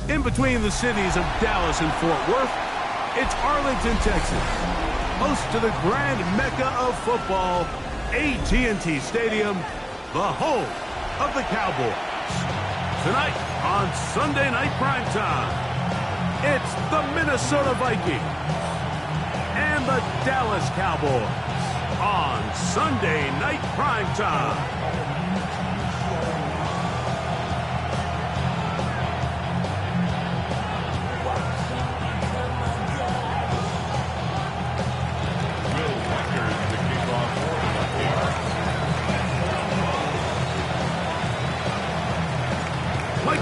In between the cities of Dallas and Fort Worth, it's Arlington, Texas, host to the grand mecca of football, AT&T Stadium, the home of the Cowboys. Tonight on Sunday Night Primetime, it's the Minnesota Vikings and the Dallas Cowboys on Sunday Night Primetime.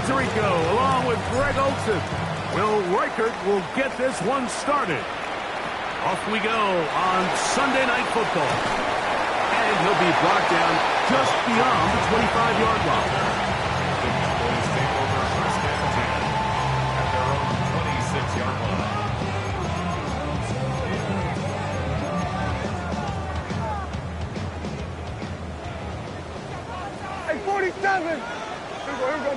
Tirico, along with Greg Olson. Will Reichert will get this one started. Off we go on Sunday Night Football. And he'll be brought down just beyond the 25-yard line. Take over first and 10 at their own 26-yard line. Hey, 47! Here we go.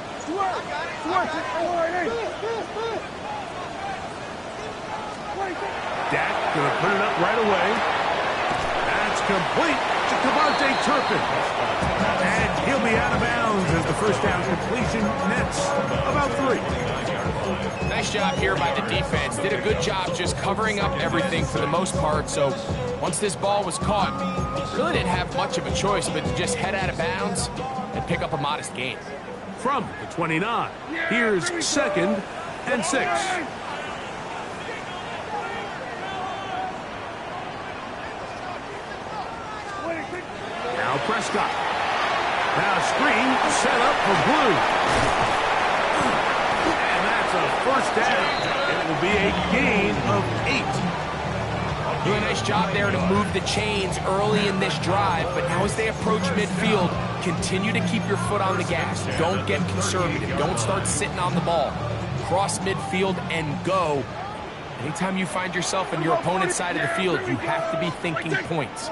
Dak going to put it up right away. That's complete to Devontae Turpin. And he'll be out of bounds as the first down completion nets about 3. Nice job here by the defense. Did a good job just covering up everything for the most part. So once this ball was caught, really didn't have much of a choice but to just head out of bounds and pick up a modest gain. From the 29, here's 2nd and 6. Now Prescott. Now screen set up for Blue. And that's a first down. It will be a gain of 8. Doing a nice job there to move the chains early in this drive, but now as they approach midfield, continue to keep your foot on the gas. Don't get conservative. Don't start sitting on the ball. Cross midfield and go. Anytime you find yourself on your opponent's side of the field, you have to be thinking points.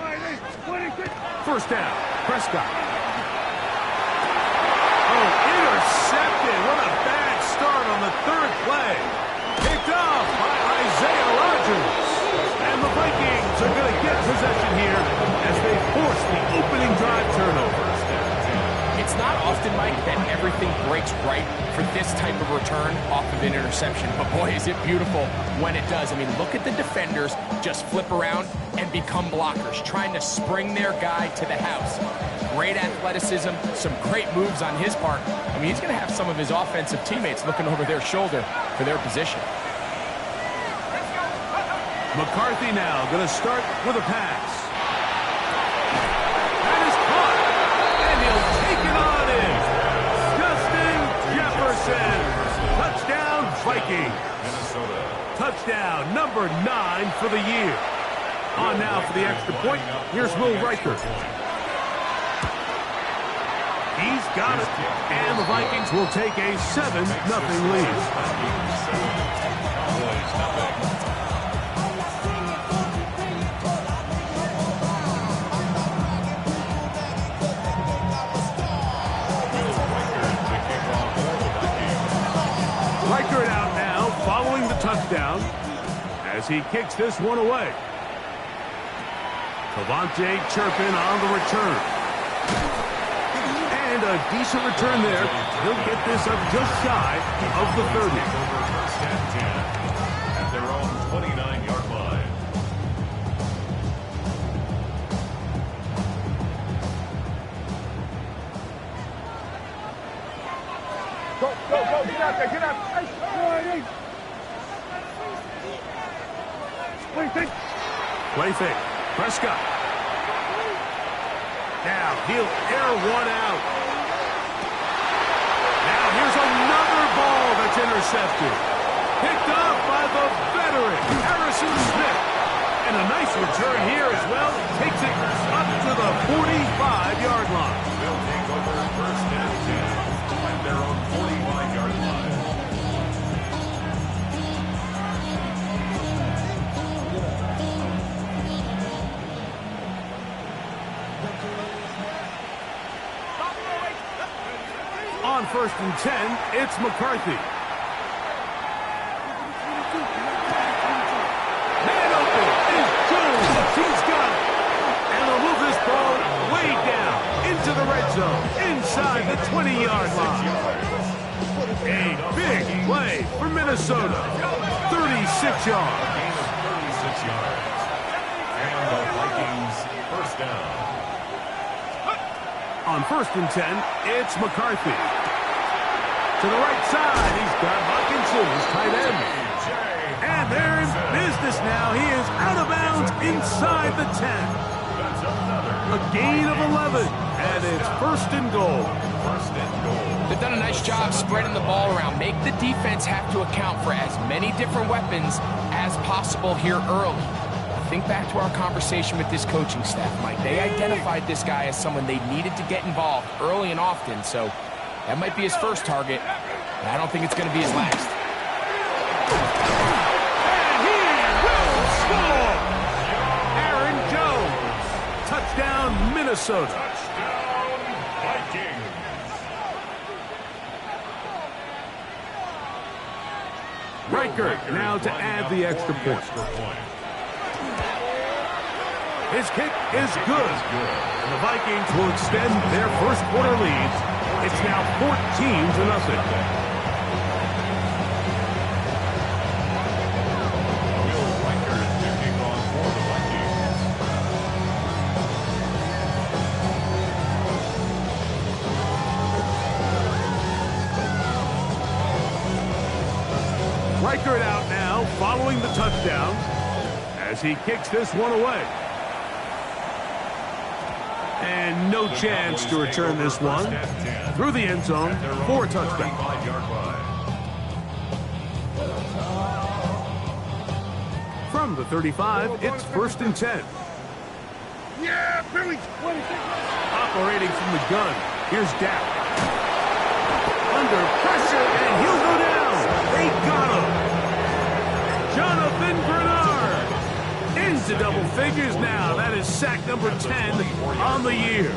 First down, Prescott. Oh, intercepted. What a bad start on the 3rd play. Picked off by Isaiah Rodgers. And the Vikings are going to get possession here as they force the opening drive turnover. It's not often, Mike, that everything breaks right for this type of return off of an interception. But boy, is it beautiful when it does. I mean, look at the defenders just flip around and become blockers, trying to spring their guy to the house. Great athleticism, some great moves on his part. I mean, he's going to have some of his offensive teammates looking over their shoulder for their position. McCarthy now going to start with a pass. That is caught. And he'll take it on in. Justin Jefferson. Touchdown, Vikings. Minnesota. Touchdown number 9 for the year. On now for the extra point. Here's Will Reichert. He's got it. And the Vikings will take a 7-0 lead. Reichert out now, following the touchdown, as he kicks this one away. Devontae Turpin on the return. And a decent return there. He'll get this up just shy of the 30. First and 10 at their own 29-yard line. Go, get out there, get out. Hey, Play fake. Prescott. Now he'll air one out. Now here's another ball that's intercepted. Picked up by the veteran, Harrison Smith. And a nice return here as well. Takes it up to the 45-yard line. They'll take over first and 10 at their own 45-yard line. On 1st and 10, it's McCarthy. Man open is Jones. He's got it. And they'll move this ball way down into the red zone, inside the 20-yard line. A big play for Minnesota. 36 yards. Gain of 36 yards. And the Vikings first down. On 1st and 10, it's McCarthy. To the right side, he's got Hawkinson, his tight end. And they're in business now. He is out of bounds inside the 10. A gain of 11, and it's 1st and goal. First and goal. They've done a nice job spreading the ball around. Make the defense have to account for as many different weapons as possible here early. Think back to our conversation with this coaching staff, Mike. They identified this guy as someone they needed to get involved early and often, so that might be his first target, and I don't think it's going to be his last. And he will score! Aaron Jones. Touchdown, Minnesota. Touchdown, Vikings. Reichert now to add the extra point. His kick is good. And the Vikings will extend their first quarter lead. It's now 14-0. Will Reichert to kick off for the Vikings. Reichert out now following the touchdown as he kicks this one away. And no chance to return this one through the end zone for a touchdown. From the 35, it's 1st and 10. Yeah, Billy. Operating from the gun, here's Dak. Under pressure, and he'll go down. They got him. Jonathan Bernard into double figures now. That is sack number 10 on the year.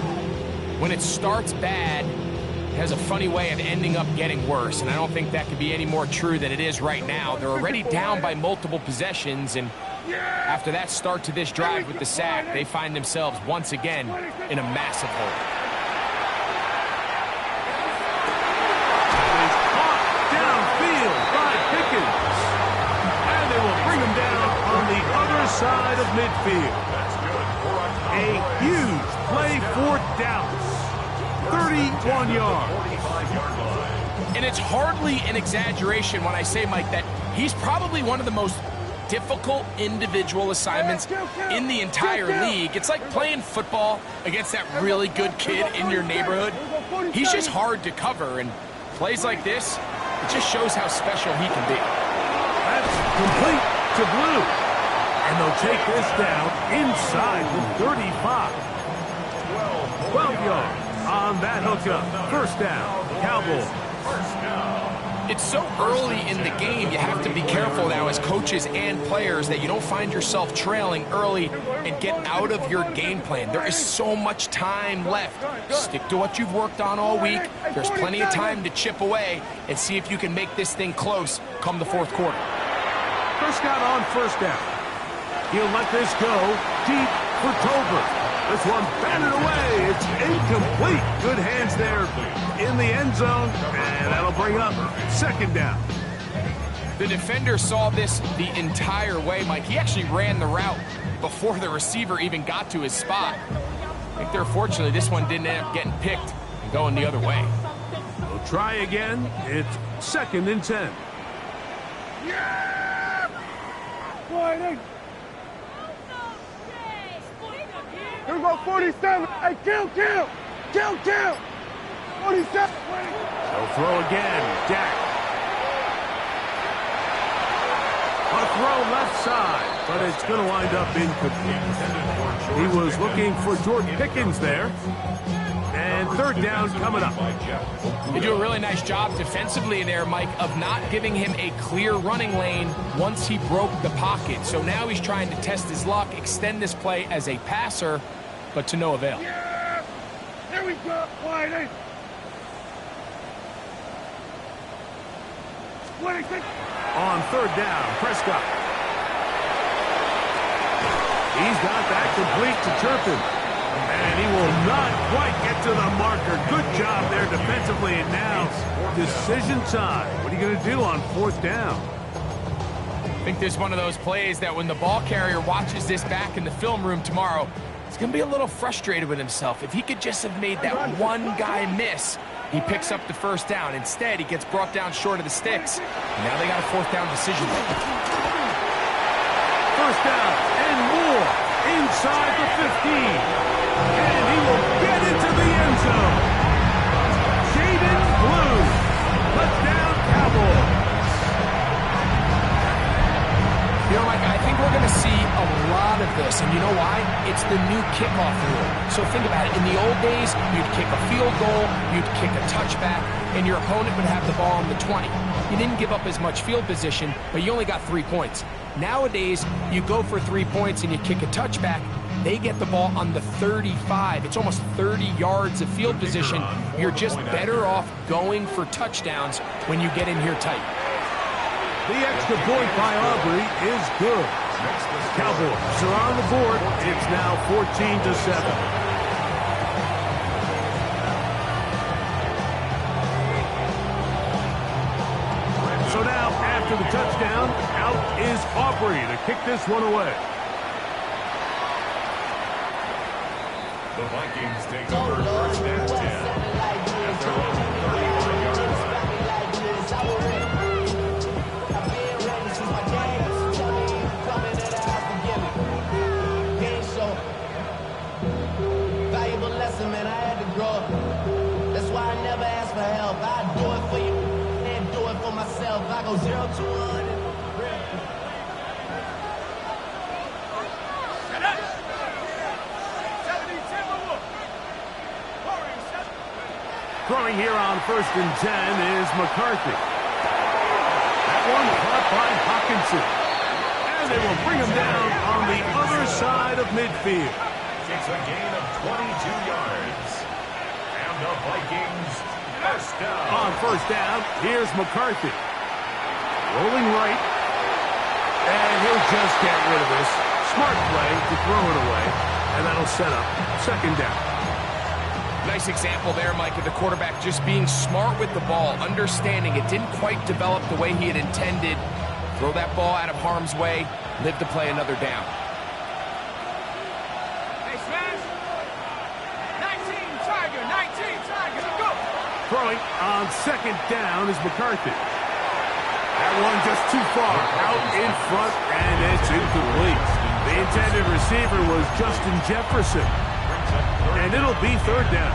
When it starts bad, it has a funny way of ending up getting worse, and I don't think that could be any more true than it is right now. They're already down by multiple possessions, and after that start to this drive with the sack, they find themselves once again in a massive hole. He's caught downfield by Pickens. And they will bring him down on the other side of midfield. A huge play for Dallas. 31 yards. And it's hardly an exaggeration when I say, Mike, that he's probably one of the most difficult individual assignments in the entire league. It's like playing football against that really good kid in your neighborhood. He's just hard to cover, and plays like this, it just shows how special he can be. That's complete to Blue. And they'll take this down inside the 35. 12 yards on that hookup. First down, Cowboys. It's so early in the game, you have to be careful now as coaches and players that you don't find yourself trailing early and get out of your game plan. There is so much time left. Stick to what you've worked on all week. There's plenty of time to chip away and see if you can make this thing close come the fourth quarter. Prescott on first down. He'll let this go deep for Tolbert. This one batted away. It's incomplete. Good hands there in the end zone, and that'll bring up second down. The defender saw this the entire way, Mike. He actually ran the route before the receiver even got to his spot. I think they're fortunately this one didn't end up getting picked and going the other way. We'll try again. It's 2nd and 10. Yeah! Boy, here we go, 47. Hey, kill. 47. They'll throw again. Dak. A throw left side, but it's going to wind up incomplete. He was looking for Jordan Pickens there. And third down coming up. They do a really nice job defensively there, Mike, of not giving him a clear running lane once he broke the pocket. So now he's trying to test his luck, extend this play as a passer, but to no avail. Yes! There we go. Wide eight. 26. On third down, Prescott. He's got that complete to Turpin. And he will not quite get to the marker. Good job there defensively. And now, decision time. What are you going to do on fourth down? I think this is one of those plays that when the ball carrier watches this back in the film room tomorrow, he's going to be a little frustrated with himself. If he could just have made that one guy miss, he picks up the first down. Instead, he gets brought down short of the sticks. Now they got a fourth down decision. First down and more inside the 15. And he will get into the end zone. Jaden Blue. Touchdown, Cowboys. You know, Mike, I think we're going to see a lot of this, and you know why? It's the new kickoff rule. So think about it. In the old days, you'd kick a field goal, you'd kick a touchback, and your opponent would have the ball on the 20. You didn't give up as much field position, but you only got 3 points. Nowadays, you go for 3 points and you kick a touchback, they get the ball on the 35. It's almost 30 yards of field position. You're just better off going for touchdowns when you get in here tight. The extra point by Aubrey is good. Cowboys are on the board. It's now 14-7. So now, after the touchdown, out is Aubrey to kick this one away. The Vikings take over first and 10 at their own 31-yard line. Man, I had to grow up. That's why I never ask for help. I do it for you and do it for myself. I go 0 to 100. Throwing here on first and 10 is McCarthy. That one caught by Hawkinson. And they will bring him down on the other side of midfield. It's a gain of 22 yards. And the Vikings first down. On first down, here's McCarthy. Rolling right. And he'll just get rid of this. Smart play to throw it away. And that'll set up second down. Nice example there, Mike, of the quarterback just being smart with the ball, understanding it didn't quite develop the way he had intended. Throw that ball out of harm's way, live to play another down. Throwing on second down is McCarthy. That one just too far out in front, and it's incomplete. The intended receiver was Justin Jefferson, and it'll be third down.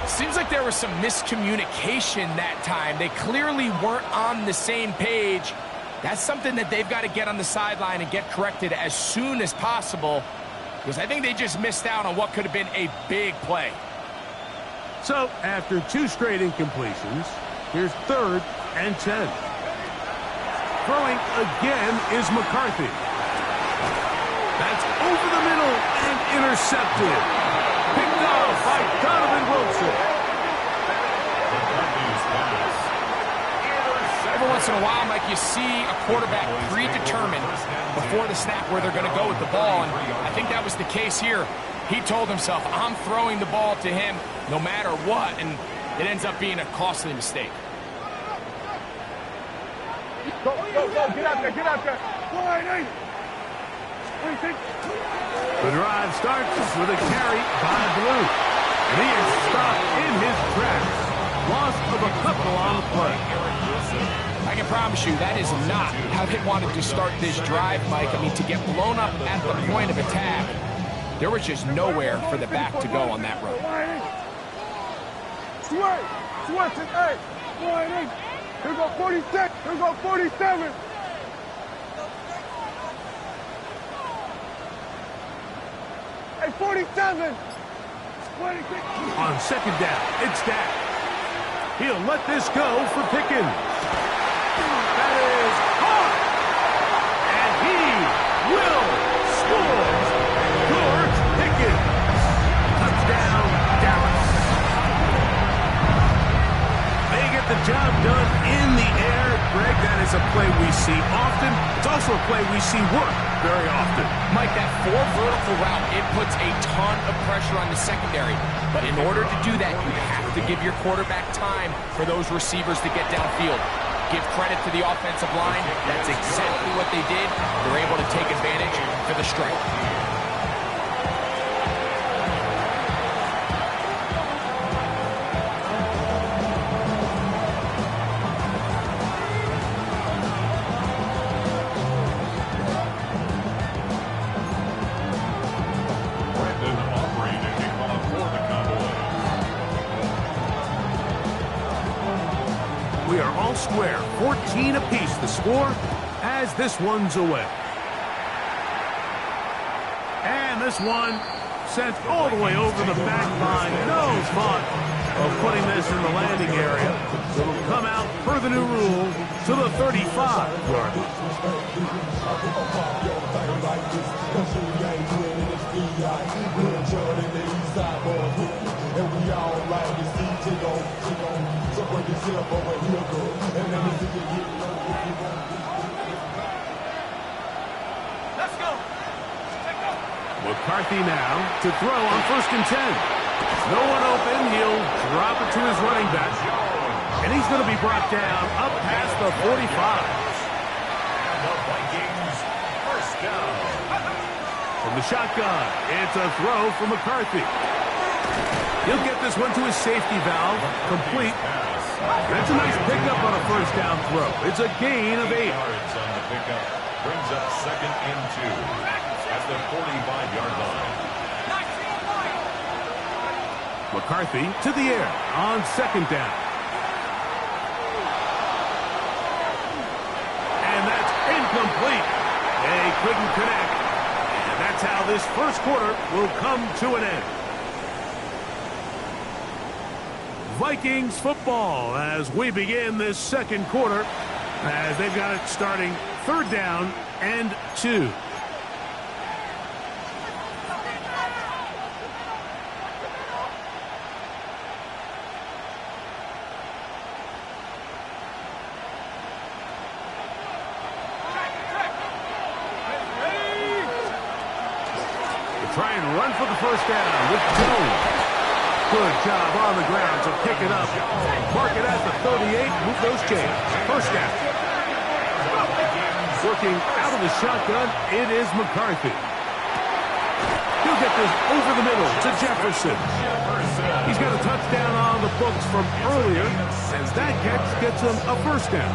Seems like there was some miscommunication that time. They clearly weren't on the same page. That's something that they've got to get on the sideline and get corrected as soon as possible, because I think they just missed out on what could have been a big play. So, after 2 straight incompletions, here's third and 10. Throwing again is McCarthy. That's over the middle and intercepted. Picked off by Donovan Wilson. Every once in a while, Mike, you see a quarterback predetermined before the snap where they're going to go with the ball, and I think that was the case here. He told himself, I'm throwing the ball to him no matter what, and it ends up being a costly mistake. Go, get out there, get out there. Wide eight. The drive starts with a carry by Blue. And he is stopped in his tracks. Loss of a couple on the play. I can promise you that is not how they wanted to start this drive, Mike. I mean, to get blown up at the point of attack, there was just nowhere for the back to go on that run. Switch it, hey. Wide eight. Here go 46. Here go 47. Hey, 47. 26. On second down, it's Dak. He'll let this go for Pickens. That is hard. And he will score. George Pickens. also a play we see work very often. Mike, that 4 vertical route, it puts a ton of pressure on the secondary. But in order to do that, you have to give your quarterback time for those receivers to get downfield. Give credit to the offensive line. That's exactly what they did. They're able to take advantage for the strike. We are all square, 14 apiece the score as this one's away. And this one sent all the way over the back line. No thought of putting this in the landing area. It'll come out per the new rule to the 35-yard line. Let's go. McCarthy now to throw on 1st and 10. No one open. He'll drop it to his running back. And he's going to be brought down up past the 45. And the Vikings, first down. From the shotgun, it's a throw from McCarthy. He'll get this one to his safety valve, complete. That's a nice pickup on a 1st down throw. It's a gain of 8. Yards on the pickup brings up 2nd and 2 at the 45-yard line. McCarthy to the air on 2nd down. And that's incomplete. They couldn't connect. And that's how this first quarter will come to an end. Vikings football as we begin this second quarter as they've got it starting 3rd down and 2. They try and run for the 1st down with Jones. Good job on the ground to pick it up. Mark it at the 38. Move those chains. 1st down. Working out of the shotgun, it is McCarthy. He'll get this over the middle to Jefferson. He's got a touchdown on the books from earlier, and that catch gets him a 1st down.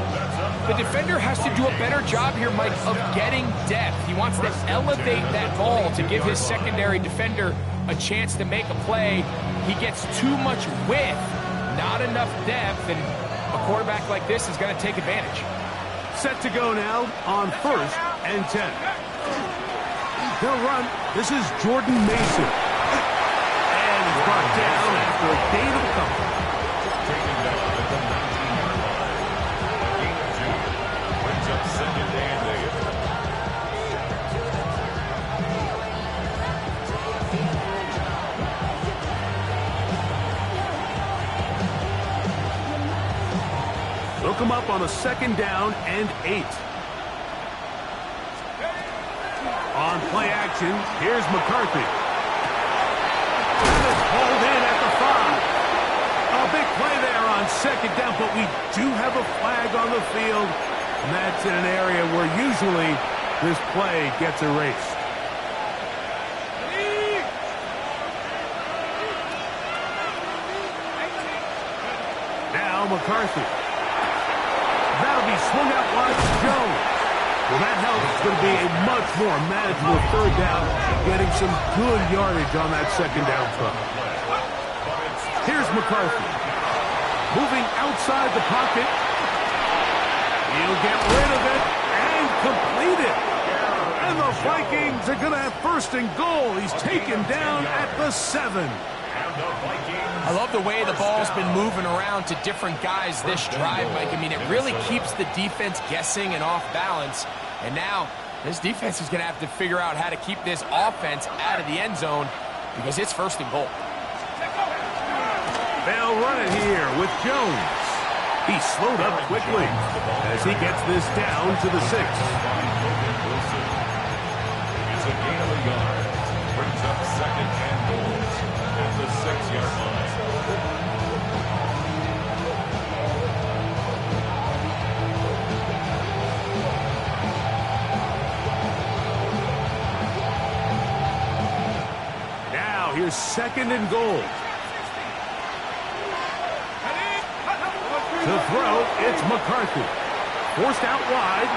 The defender has to do a better job here, Mike, of getting depth. He wants to elevate that ball to give his secondary defender a chance to make a play. He gets too much width, not enough depth, and a quarterback like this is going to take advantage. Set to go now on 1st and 10. He'll run. This is Jordan Mason. And he's brought down after a gain of a couple. Taking back at the 19-yard line. Gain of 2 brings up 2nd and 8. They'll come up on a 2nd down and 8. On play action, here's McCarthy. And it's pulled in at the 5. A big play there on 2nd down, but we do have a flag on the field, and that's in an area where usually this play gets erased. Now McCarthy. That'll be swung out wide to Jones. Well, that helps. It's going to be a much more manageable 3rd down, getting some good yardage on that 2nd down throw. Here's McCarthy. Moving outside the pocket. He'll get rid of it and complete it. And the Vikings are going to have 1st and goal. He's taken down at the 7. I love the way the ball's been moving around to different guys this drive, Mike. I mean, it really keeps the defense guessing and off balance. And now this defense is going to have to figure out how to keep this offense out of the end zone because it's 1st and goal. They'll run it here with Jones. He slowed up quickly as he gets this down to the 6. It's a gain of a yard. Brings up second and goal at the 6-yard line. Now here's second and goal. To throw, it's McCarthy. Forced out wide.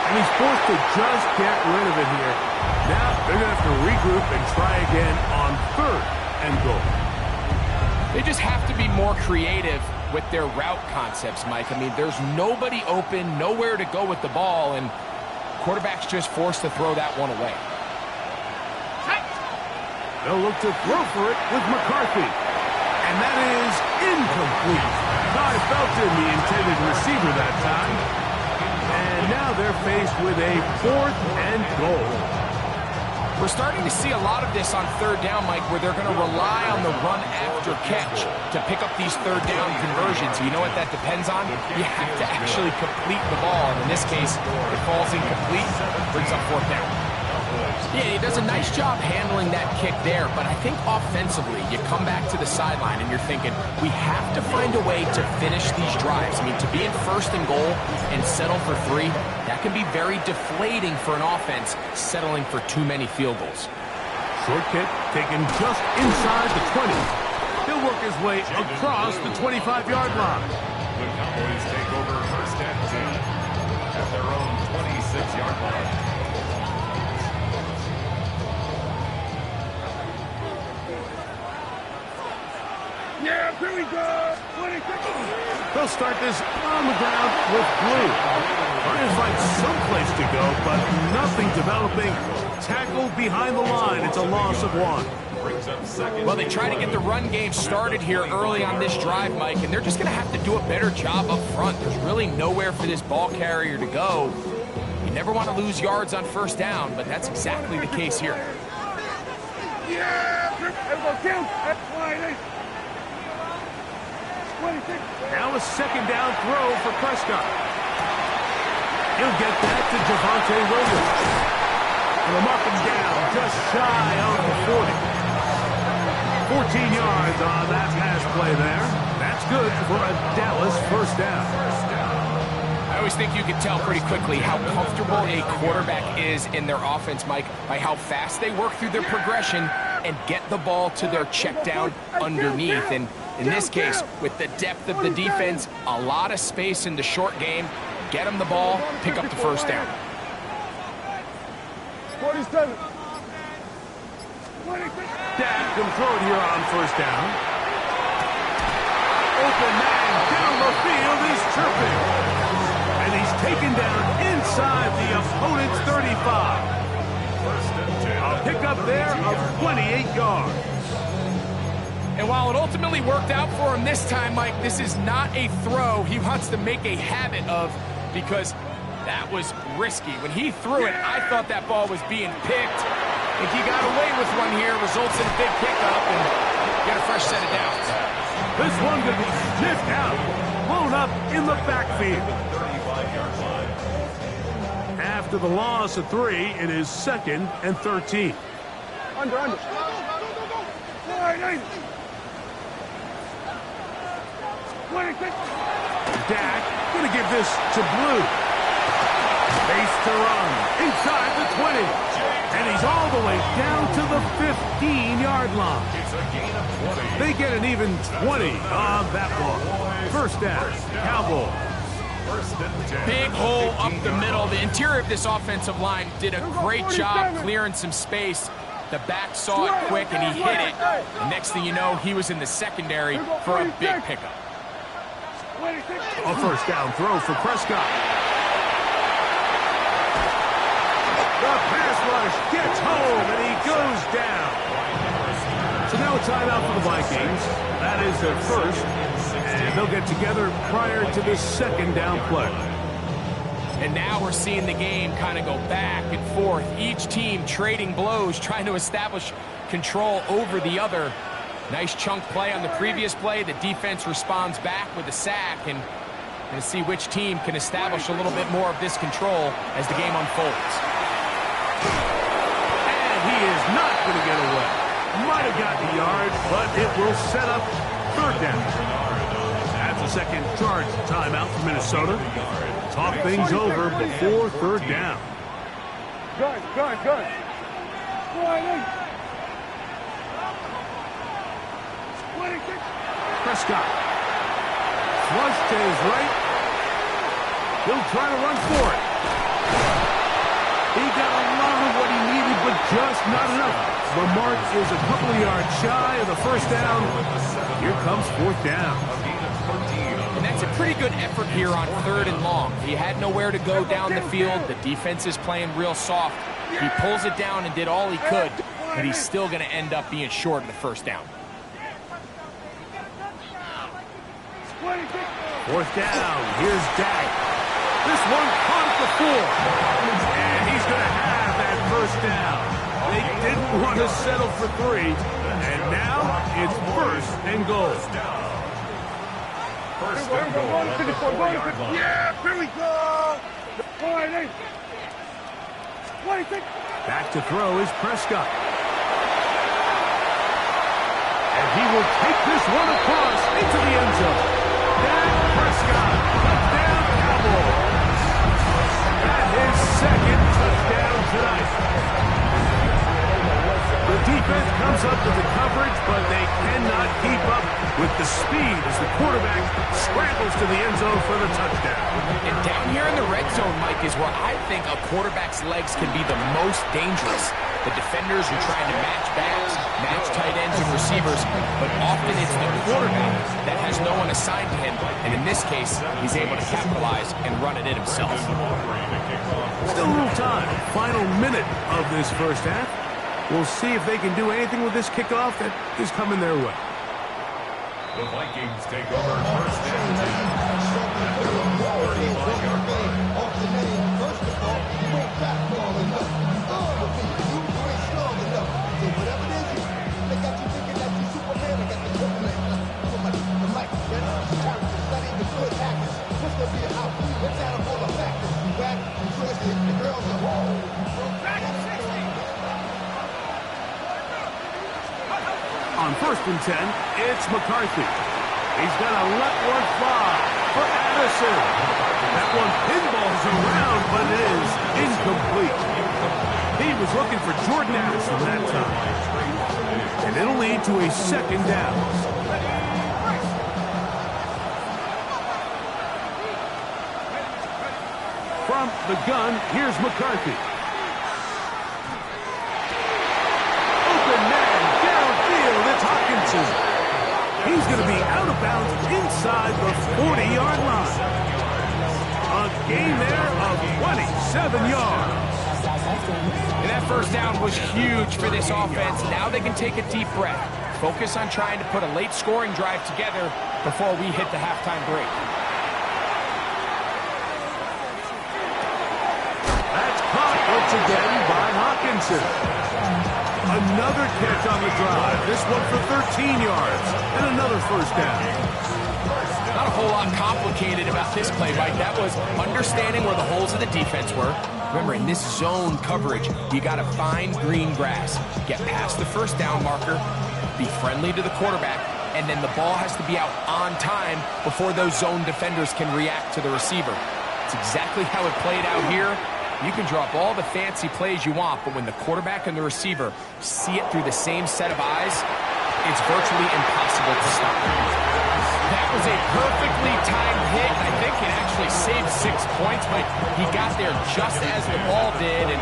And he's forced to just get rid of it here. Now they're going to have to regroup and try again on third and goal. They just have to be more creative with their route concepts, Mike. I mean, there's nobody open, nowhere to go with the ball, and quarterback's just forced to throw that one away. They'll look to throw for it with McCarthy. And that is incomplete. Guy felt in the intended receiver that time. And now they're faced with a fourth and goal. We're starting to see a lot of this on third down, Mike, where they're going to rely on the run after catch to pick up these third down conversions. You know what that depends on? You have to actually complete the ball. And in this case, it falls incomplete, brings up fourth down. Yeah, he does a nice job handling that kick there, but I think offensively, you come back to the sideline and you're thinking, we have to find a way to finish these drives. I mean, to be in first and goal and settle for 3, that can be very deflating for an offense settling for too many field goals. Short kick taken just inside the 20. He'll work his way across the 25-yard line. The Cowboys take over first and 10 at their own 26-yard line. Yeah, here we go. 26. They'll start this on the ground with Blue. Trying to find someplace to go, but nothing developing. Tackled behind the line. It's a loss of 1. Well, they try to get the run game started here early on this drive, Mike, and they're just going to have to do a better job up front. There's really nowhere for this ball carrier to go. You never want to lose yards on first down, but that's exactly the case here. Yeah. Everyone count. Now a second down throw for Prescott. He'll get that to Javonte Williams. And they'll mark him down just shy of the 40. 14 yards on that pass play there. That's good for a Dallas first down. I always think you can tell pretty quickly how comfortable a quarterback is in their offense, Mike, by how fast they work through their progression and get the ball to their check down underneath. And in this case, with the depth of the defense, a lot of space in the short game, get them the ball, pick up the first down. 47. Dak can throw it here on first down. Open man down the field is chirping. And he's taken down inside the opponent's 35. A pickup there of 28 yards. And while it ultimately worked out for him this time, Mike, this is not a throw he wants to make a habit of, because that was risky. When he threw it, I thought that ball was being picked. I think he got away with one here, results in a big pickup, and get a fresh set of downs. This one could be sniffed out, blown up in the backfield. After the loss of 3, it is second and 13. Under. Go. Dak gonna give this to Blue. Base to run inside the 20. And he's all the way down to the 15-yard line. It's a gain of 20. They get an even 20 on that one. First down, Cowboys. First and 10. Big hole up the middle. The interior of this offensive line did a great job clearing some space. The back saw it quick, and he hit it. The next thing you know, he was in the secondary for a big pickup. A first down throw for Prescott. The pass rush gets home, and he goes down. So now a timeout for the Vikings. That is their first, and they'll get together prior to the second down play. And now we're seeing the game kind of go back and forth. Each team trading blows, trying to establish control over the other. Nice chunk play on the previous play. The defense responds back with a sack, and going to see which team can establish a little bit more of this control as the game unfolds. And he is not going to get away. Might have gotten a yard, but it will set up third down. That's a second charge timeout for Minnesota. Talk things over before third down. Gun. Prescott. Flush to his right. He'll try to run for it. He got a lot of what he needed, but just not enough. The mark is a couple of yards shy of the first down. Here comes fourth down. And that's a pretty good effort here on 3rd and long. He had nowhere to go down the field. The defense is playing real soft. He pulls it down and did all he could, but he's still going to end up being short of the first down. Fourth down. Here's Dak. This one caught at the 4. And he's going to have that first down. They didn't want to settle for 3. And now it's first and goal. First and goal at the 4-yard line. Yeah, here we go. 26. Back to throw is Prescott. And he will take this one across into the end zone. Dak Prescott, touchdown Cowboys. That is second touchdown tonight. The defense comes up with the coverage, but they cannot keep up with the speed as the quarterback scrambles to the end zone for the touchdown. And down here in the red zone, Mike, is where I think a quarterback's legs can be the most dangerous. The defenders are trying to match backs, match tight ends and receivers, but often it's the quarterback that has no one assigned to him, and in this case, he's able to capitalize and run it in himself. Still a little time. Final minute of this first half. We'll see if they can do anything with this kickoff that is coming their way. The Vikings take over first and 10 at their own 35-yard line. On first and 10, it's McCarthy. He's going to let one fly for Addison. That one pinballs around, but it is incomplete. He was looking for Jordan Addison that time. And it'll lead to a second down. From the gun, here's McCarthy. Open man, downfield, it's Hawkinson. He's going to be out of bounds inside the 40-yard line. A gain there of 27 yards. And that first down was huge for this offense. Now they can take a deep breath. Focus on trying to put a late scoring drive together before we hit the halftime break. That's caught once again by Hawkinson. Another catch on the drive. This one for 13 yards and another first down. Not a whole lot complicated about this play, Mike. That was understanding where the holes of the defense were. Remember, in this zone coverage, you got to find green grass. Get past the first down marker, be friendly to the quarterback, and then the ball has to be out on time before those zone defenders can react to the receiver. It's exactly how it played out here. You can drop all the fancy plays you want, but when the quarterback and the receiver see it through the same set of eyes, it's virtually impossible to stop. That was a perfectly timed hit. I think it actually saved 6 points, but he got there just as the ball did, and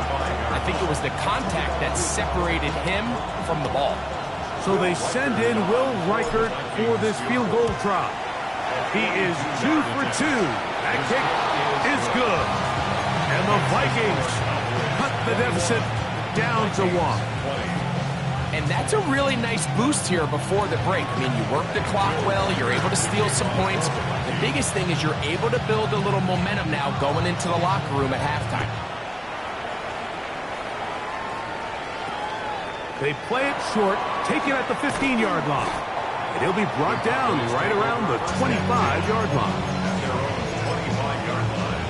I think it was the contact that separated him from the ball. So they send in Will Reichert for this field goal try. He is 2 for 2. That kick is good. And the Vikings cut the deficit down to 1. And that's a really nice boost here before the break. I mean, you work the clock well, you're able to steal some points. The biggest thing is you're able to build a little momentum now going into the locker room at halftime. They play it short, take it at the 15-yard line. And he'll be brought down right around the 25-yard line. At their own 25-yard line.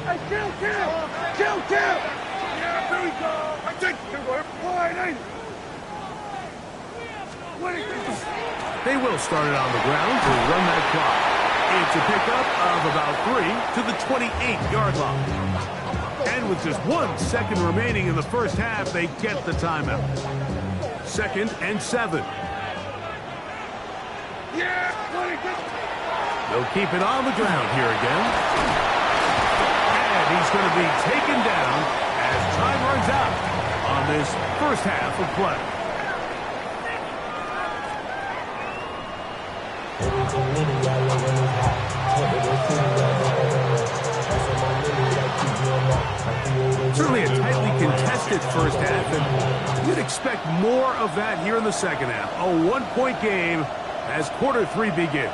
Hey, kill! Yeah, there we go. I think we're wide. They will start it on the ground to run that clock. It's a pickup of about 3 to the 28-yard line. And with just 1 second remaining in the first half, they get the timeout. 2nd and 7. Yeah, They'll keep it on the ground here again. And he's going to be taken down as time runs out on this first half of play. Certainly a tightly contested first half, and you'd expect more of that here in the second half. A 1-point game as quarter 3 begins.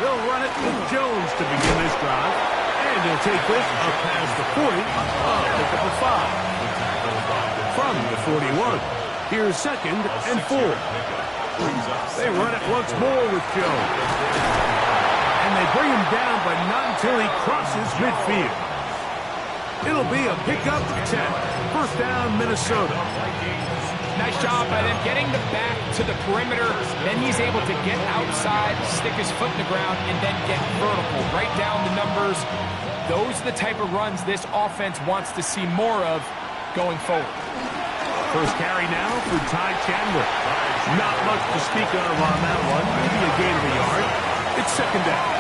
They'll run it with Jones to begin this drive. And he'll take this up past the 40. Pick up a 5. From the 41. Here's 2nd and 4. They run it once more with Jones. And they bring him down, but not until he crosses midfield. It'll be a pickup of 10. First down, Minnesota. Nice job by them getting the back to the perimeter. Then he's able to get outside, stick his foot in the ground, and then get vertical. Right down the numbers. Those are the type of runs this offense wants to see more of going forward. First carry now for Ty Chandler. Not much to speak of on that one. Maybe a gain of a yard. It's 2nd down.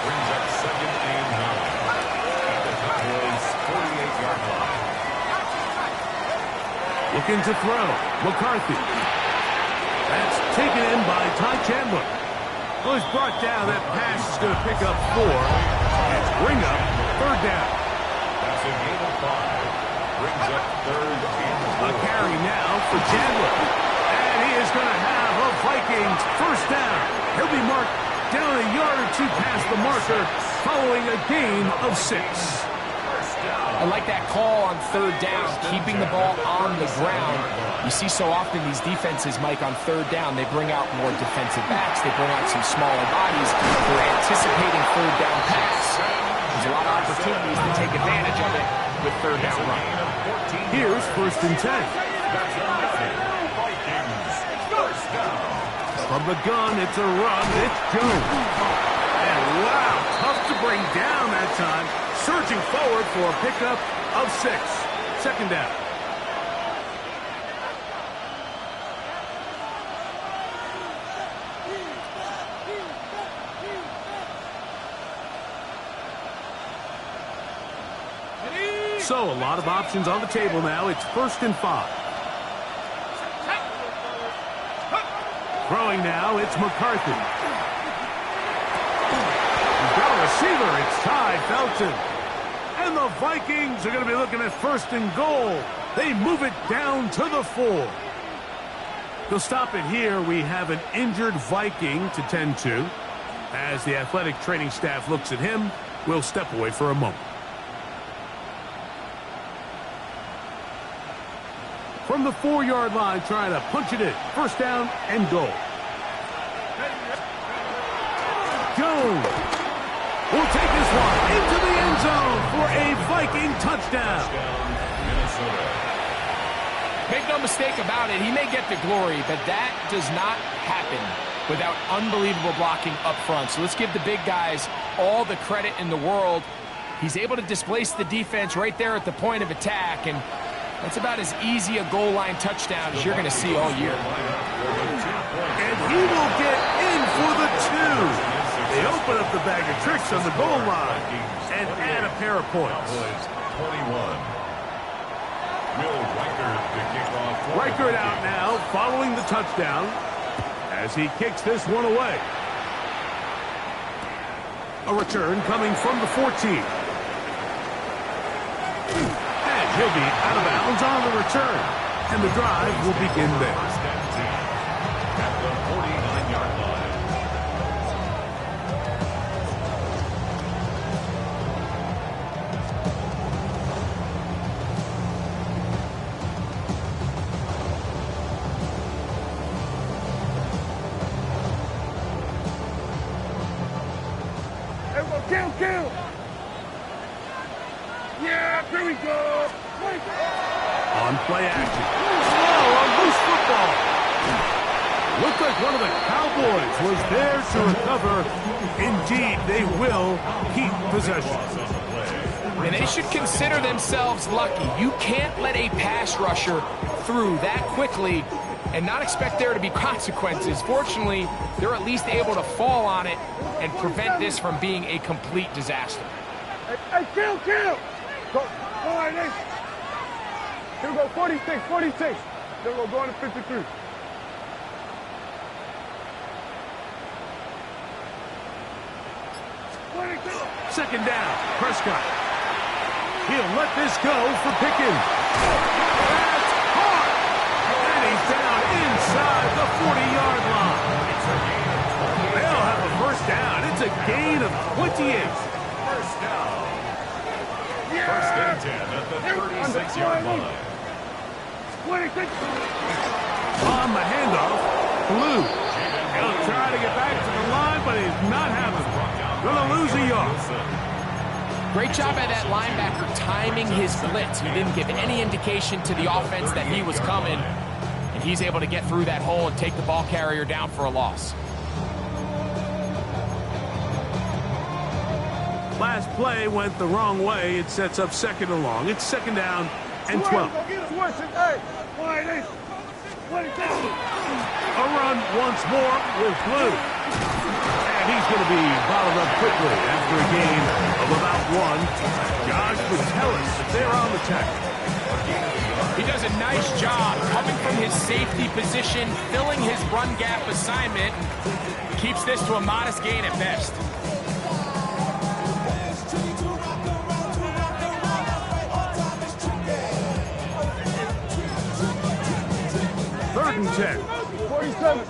Brings up 2nd and 9. At the Cowboys' 48-yard line. Looking to throw. McCarthy. That's taken in by Ty Chandler. Well, he's brought down. That pass is going to pick up 4. It's bring up 3rd down. That's a gain of 5. Brings up 3rd and 4. A carry now for Chandler. And he is going to have a Vikings first down. He'll be marked down a yard or 2 past the marker following a gain of 6. I like that call on 3rd down, keeping the ball on the ground. You see so often these defenses, Mike, on 3rd down, they bring out more defensive backs. They bring out some smaller bodies. They're anticipating 3rd down pass. There's a lot of opportunities to take advantage of it with 3rd down run. Here's 1st and 10. From the gun, it's a run. It's Jones. And wow, tough to bring down that time. Surging forward for a pickup of 6. 2nd down. So a lot of options on the table now. It's 1st and 5. Throwing now, it's McCarthy. He's got a receiver. It's Ty Felton. And the Vikings are going to be looking at 1st and goal. They move it down to the 4. They'll stop it here. We have an injured Viking to tend to. As the athletic training staff looks at him, we'll step away for a moment. From the 4-yard line, trying to punch it in. 1st down and goal. Jones will take this one into the end zone for a Viking touchdown. Make no mistake about it, he may get the glory, but that does not happen without unbelievable blocking up front. So let's give the big guys all the credit in the world. He's able to displace the defense right there at the point of attack, and that's about as easy a goal line touchdown as you're going to see all year. And he will get in for the 2. They open up the bag of tricks on the goal line and add a pair of points. Will Reichert to kick off. Reichert out now following the touchdown as he kicks this one away. A return coming from the 14. And he'll be out of bounds on the return. And the drive will begin there. First and 10 at the 49-yard line. Kill! Yeah, here we go! On play action. Oh, a loose football. Looked like one of the Cowboys was there to recover. Indeed, they will keep possession. And they should consider themselves lucky. You can't let a pass rusher through that quickly and not expect there to be consequences. Fortunately, they're at least able to fall on it and prevent this from being a complete disaster. Hey, kill! Go, all right, here we go, 46. Then we'll go on to 53. Second down, Prescott. He'll let this go for Pickens. That's caught. And he's down inside the 40-yard line. They'll have a first down. It's a gain of 28. First down. First and 10 at the 36-yard line. 26. On the handoff, Blue. He'll try to get back to the line, but he's not having it. Gonna lose a yard. Great job by that linebacker timing his blitz. He didn't give any indication to the offense that he was coming, and he's able to get through that hole and take the ball carrier down for a loss. Last play went the wrong way. It sets up second and long. It's second down and 12. A run once more with Blue. And he's going to be bottled up quickly after a gain of about 1. Josh would tell us if they're on the tackle. He does a nice job coming from his safety position, filling his run gap assignment, keeps this to a modest gain at best. Third and 10. 47.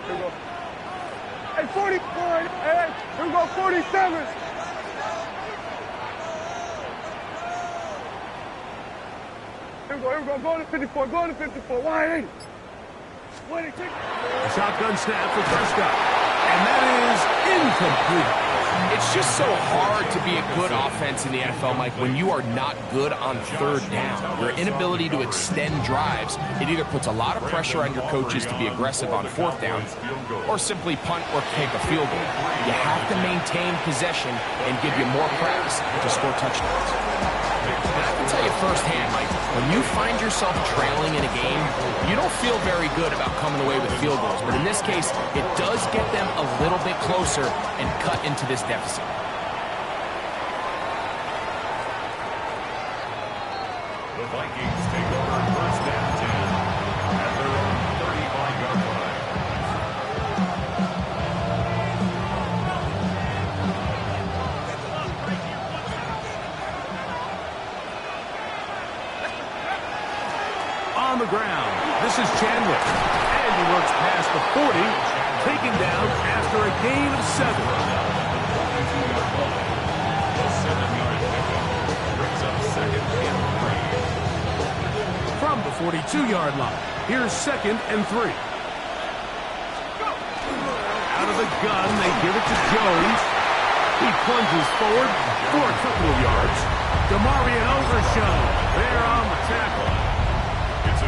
Here we go. Hey, 44. Hey, here we go, 47. Here we go, go to 54, wide 80. A shotgun snap for Prescott. And that is incomplete. It's just so hard to be a good offense in the NFL, Mike, when you are not good on third down. Your inability to extend drives, it either puts a lot of pressure on your coaches to be aggressive on fourth down or simply punt or kick a field goal. You have to maintain possession and give you more practice to score touchdowns. I can tell you firsthand, Mike, when you find yourself trailing in a game, you don't feel very good about coming away with field goals. But in this case, it does get them a little bit closer and cut into this deficit. The Vikings take over first and 10 at their own 35-yard line. On the ground, this is Chandler. And he works past the 40, taken down after a gain of 7. The 7-yard pickup brings up second and 3. From the 42-yard line, here's second and 3. Out of the gun, they give it to Jones. He plunges forward for a couple of yards. DeMarvion Overshown there on the tackle.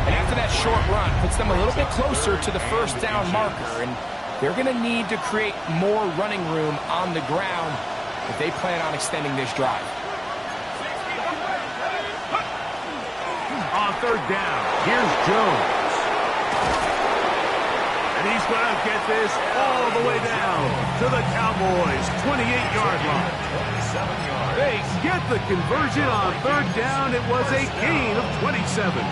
And after that short run, puts them a little bit closer to the first down marker, and they're going to need to create more running room on the ground if they plan on extending this drive. On third down, here's Jones. And he's going to get this all the way down to the Cowboys' 28-yard line. yards. They get the conversion on third down. It was a gain of 27.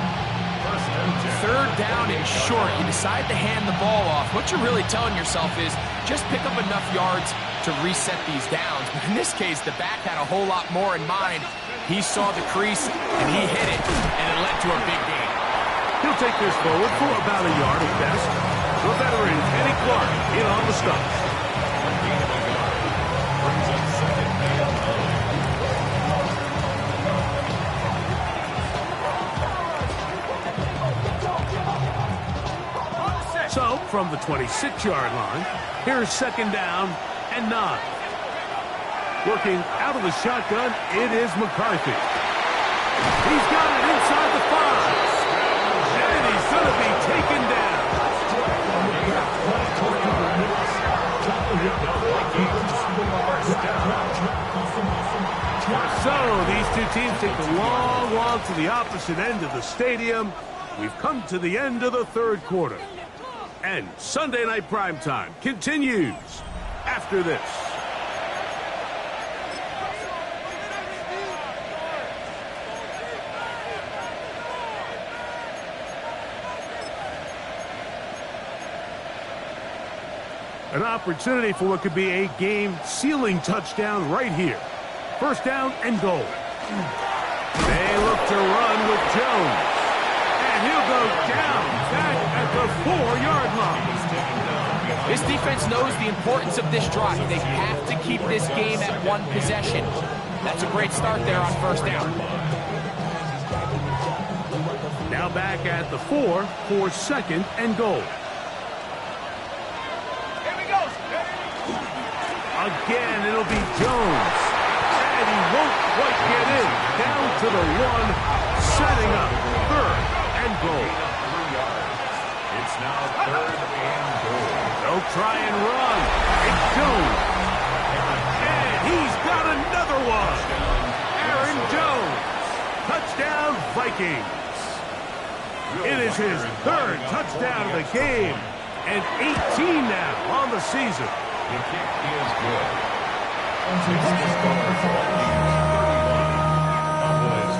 Third down and short. You decide to hand the ball off. What you're really telling yourself is just pick up enough yards to reset these downs. But in this case, the back had a whole lot more in mind. He saw the crease, and he hit it, and it led to a big gain. He'll take this forward for about a yard at best. The veteran, Eddie Clark, in on the stop. Brings up second and 9. So, from the 26-yard line, here's second down and 9. Working out of the shotgun, it is McCarthy. He's got it inside the 5. And he's going to be taken down. So, these two teams take the long walk to the opposite end of the stadium. We've come to the end of the third quarter. And Sunday Night Primetime continues after this. An opportunity for what could be a game-sealing touchdown right here. First down and goal. They look to run with Jones. And he'll go down back at the 4-yard line. This defense knows the importance of this drive. They have to keep this game at one possession. That's a great start there on first down. Now back at the 4 for second and goal. Again, it'll be Jones. And he won't quite get in. Down to the 1, setting up third and goal. It's now third and goal. They'll try and run. It's Jones. And he's got another one. Aaron Jones. Touchdown, Vikings. It is his third touchdown of the game. And 18 now on the season. The kick is good. It's the score for Vikings 31, Cowboys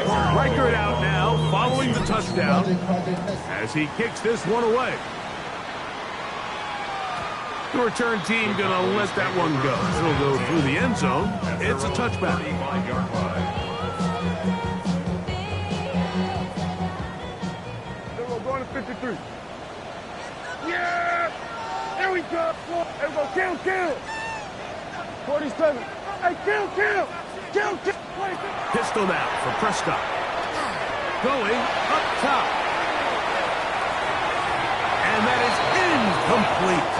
24. Reichert out now, following the touchdown, as he kicks this one away. The return team going to let that one go. It'll go through the end zone. It's a touchback. 35-yard line. We're going to 53. Yeah! There we go. There we go. Kill. 47. Hey, kill. Kill. Pistol now for Prescott. Going up top. And that is incomplete.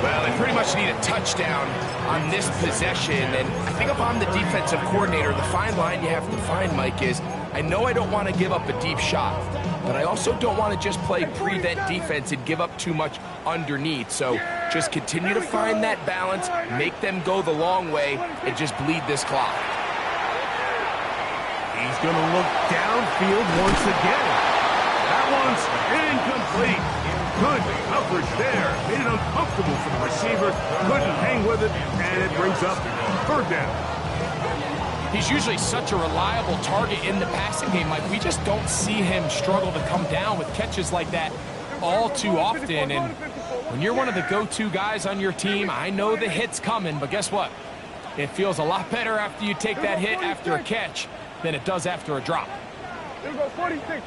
Well, they pretty much need a touchdown on this possession. And I think if I'm the defensive coordinator, the fine line you have to find, Mike, is I know I don't want to give up a deep shot, but I also don't want to just play prevent defense and give up too much underneath. So just continue to find that balance, make them go the long way, and just bleed this clock. He's going to look downfield once again. That one's incomplete. Good coverage there. Made it uncomfortable for the receiver. Couldn't hang with it, and it brings up third down. He's usually such a reliable target in the passing game, Mike. We just don't see him struggle to come down with catches like that all too often. And when you're one of the go-to guys on your team, I know the hit's coming, but guess what? It feels a lot better after you take that hit after a catch than it does after a drop. Here we go, 46.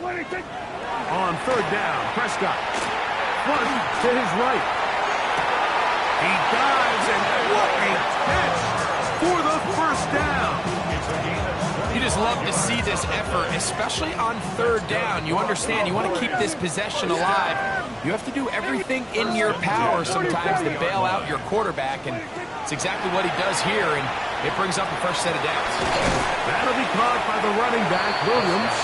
On third down, Prescott. One to his right. He dives, and what a catch for the first down. You just love to see this effort, especially on third down. You understand, you want to keep this possession alive. You have to do everything in your power sometimes to bail out your quarterback, and it's exactly what he does here, and it brings up the first set of downs. That'll be caught by the running back, Williams.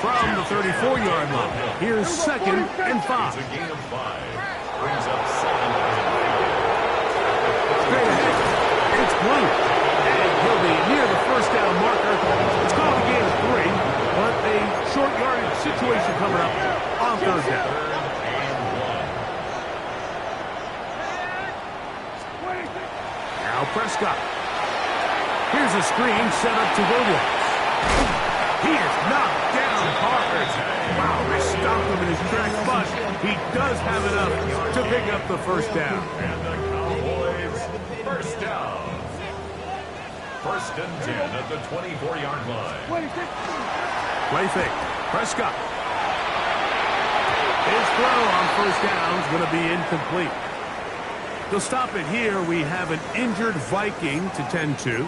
From the 34-yard line. Here's second and 5. It's a gain of 5. Brings up second and 5. Straight ahead. It's Blue. And he'll be near the first down marker. It's called a gain of 3, but a short yardage situation coming up on third down. Now Prescott. Here's a screen set up to Williams. He is knocked down hard. Wow, they stopped him in his tracks, but he does have enough to pick up the first down. And the Cowboys, first down. First and 10 at the 24-yard line. Play fake. Prescott. His throw on first down is going to be incomplete. To stop it here, we have an injured Viking to tend to.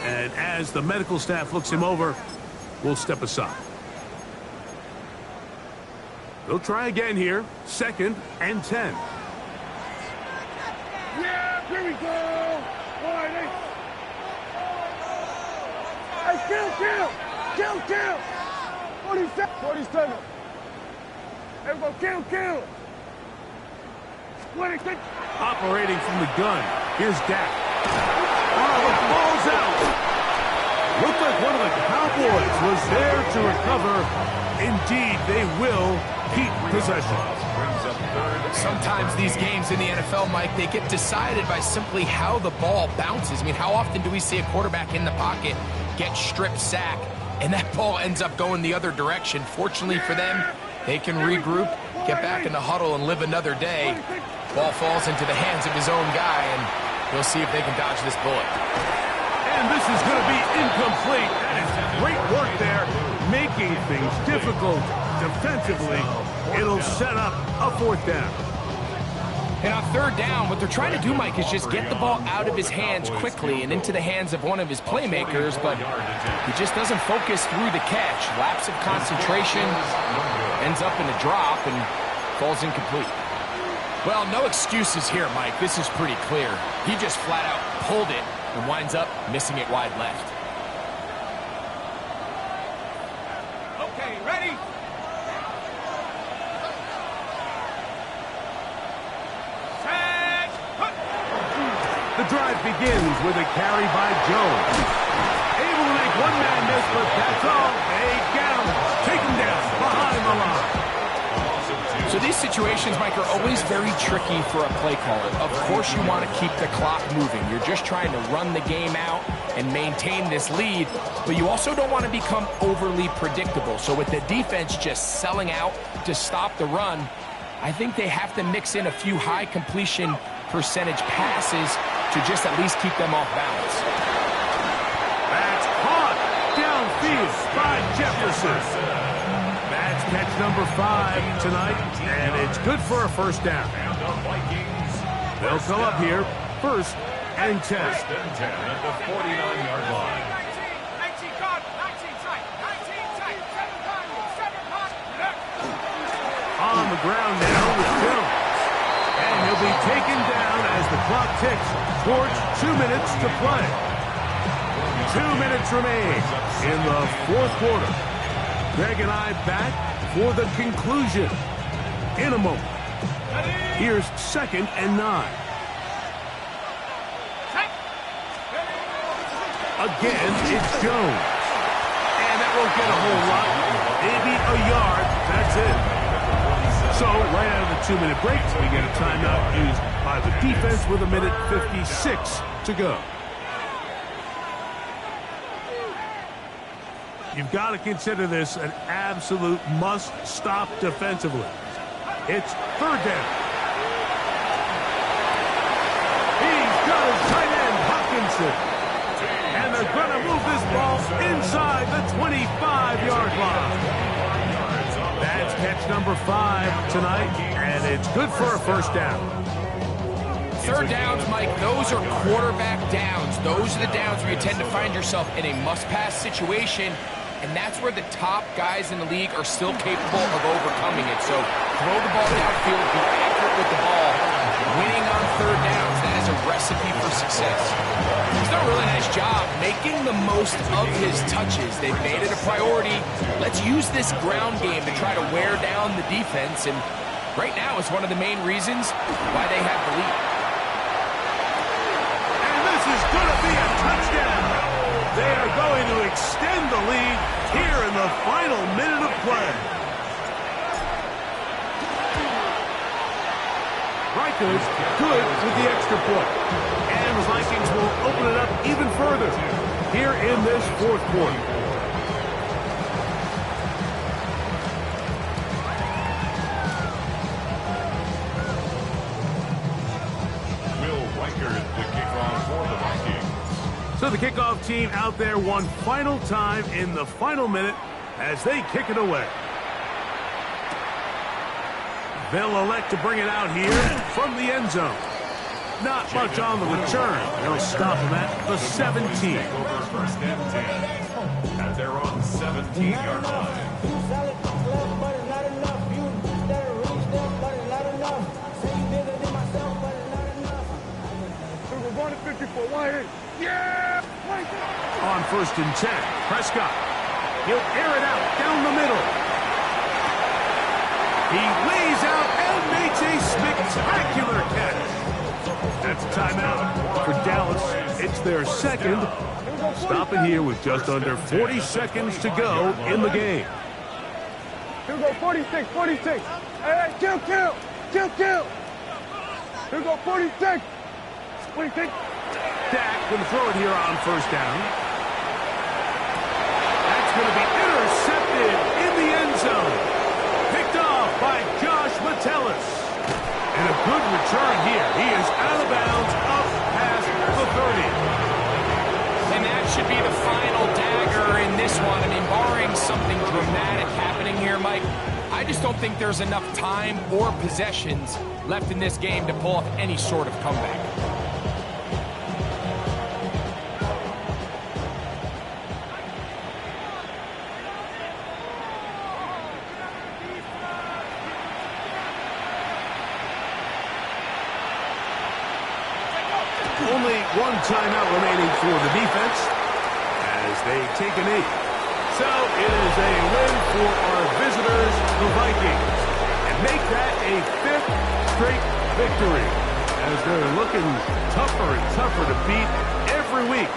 And as the medical staff looks him over, we'll step aside. They'll try again here. 2nd and 10. Yeah, here we go. Boy, kill. 47. Everybody kill. 26. Operating from the gun. Here's Dak. Oh, the ball's out. Looked like one of the Cowboys was there to recover. Indeed, they will keep possession. Sometimes these games in the NFL, Mike, they get decided by simply how the ball bounces. I mean, how often do we see a quarterback in the pocket get strip sack, and that ball ends up going the other direction? Fortunately for them, they can regroup, get back in the huddle, and live another day. Ball falls into the hands of his own guy, and we'll see if they can dodge this bullet. And this is going to be incomplete. That is great work there, making things difficult defensively. It'll set up a 4th down. And on 3rd down, what they're trying to do, Mike, is just get the ball out of his hands quickly and into the hands of one of his playmakers, but he just doesn't focus through the catch. Lapse of concentration, ends up in a drop, and falls incomplete. Well, no excuses here, Mike. This is pretty clear. He just flat out pulled it and winds up missing it wide left. Okay, ready? Set. The drive begins with a carry by Jones. Able to make one man miss, but that's all. They get him. Take him down behind the line. So these situations, Mike, are always very tricky for a play caller. Of course you want to keep the clock moving. You're just trying to run the game out and maintain this lead, but you also don't want to become overly predictable. So with the defense just selling out to stop the run, I think they have to mix in a few high completion percentage passes to just at least keep them off balance. That's caught downfield by Jefferson. That's catch number 5 tonight, and it's good for a first down. And the Vikings, They'll come up here, 1st and 10. First and 10 at the 49-yard line. 19 guard, 19 tight, 19 tight, 7 hot, On the ground now with Jones. And he'll be taken down as the clock ticks towards 2 minutes to play. 2 minutes remain in the 4th quarter. Greg and I back for the conclusion in a moment. Here's 2nd and 9. Again, it's Jones. And that won't get a whole lot. Maybe a yard. That's it. So, right out of the 2-minute break, we get a timeout used by the defense with 1:56 to go. You've got to consider this an absolute must-stop defensively. It's 3rd down. He's got his tight end, Hopkinson. And they're going to move this ball inside the 25-yard line. That's catch number 5 tonight, and it's good for a first down. 3rd downs, Mike, those are quarterback downs. Those are the downs where you tend to find yourself in a must-pass situation, and that's where the top guys in the league are still capable of overcoming it. So throw the ball downfield, be accurate with the ball. Winning on 3rd downs, that is a recipe for success. He's done a really nice job making the most of his touches. They've made it a priority. Let's use this ground game to try to wear down the defense, and right now it's one of the main reasons why they have the lead. And this is going to be a touchdown. They are going to extend the lead here in the final minute of play. Rikers good with the extra point. And the Vikings will further here in this fourth quarter. So the kickoff team out there one final time in the final minute as they kick it away. They'll elect to bring it out here from the end zone. Not much on the return. They'll stop him at the 17. First and 10 at their own 17-yard line. We're going to 54. Wide. Yeah! On first and 10, Prescott. He'll air it out down the middle. He lays out and makes a spectacular catch. That's a timeout for Dallas. It's their second. Stop it here with just under 40 seconds to go in the game. Here we go, 46, 46. Hey, kill. Here we go, 46. 46. Dak going to throw it here on first down. That's going to be intercepted in the end zone. Picked off by Josh Metellus. And a good return here. He is out of bounds up past the 30. And that should be the final dagger in this one. I mean, barring something dramatic happening here, Mike, I just don't think there's enough time or possessions left in this game to pull off any sort of comeback. Only one timeout remaining for the defense as they take a knee. So it is a win for our visitors, the Vikings, and make that a fifth straight victory as they're looking tougher and tougher to beat every week.